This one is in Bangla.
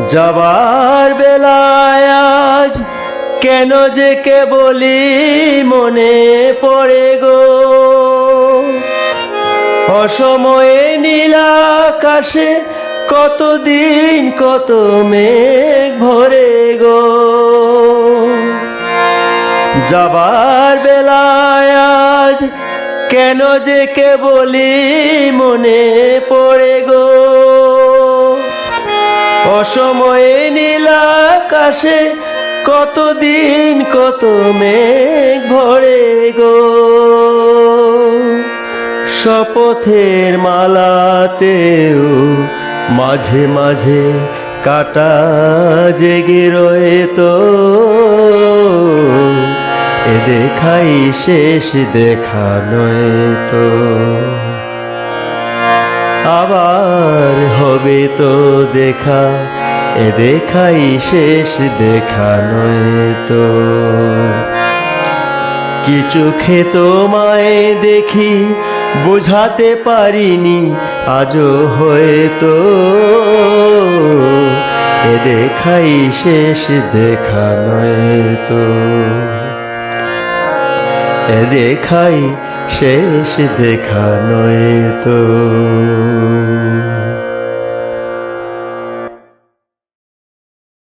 যাবার বেলায় আজ কেন যে কেবলই মনে পড়ে গো, অসময়ে নীল আকাশে কতদিন কত মেঘ ভরে গো। যাবার বেলায় আজ কেন যে কেবলই মনে পড়ে গো, অসময়ে নীল আকাশে কতদিন কত মেঘ ভরে গো। শপথের মালাতেও মাঝে মাঝে কাটা জেগে রয়েতো, এ দেখাই শেষ দেখা নয়তো। আবার হবে তো দেখা, এ দেখাই শেষ দেখা নয়তো। কিছু ক্ষেত তোমায় দেখি বুঝাতে পারিনি আজও হয়তো, এ দেখাই শেষ দেখা নয়তো। এ দেখাই শেষ দেখা নয়তো।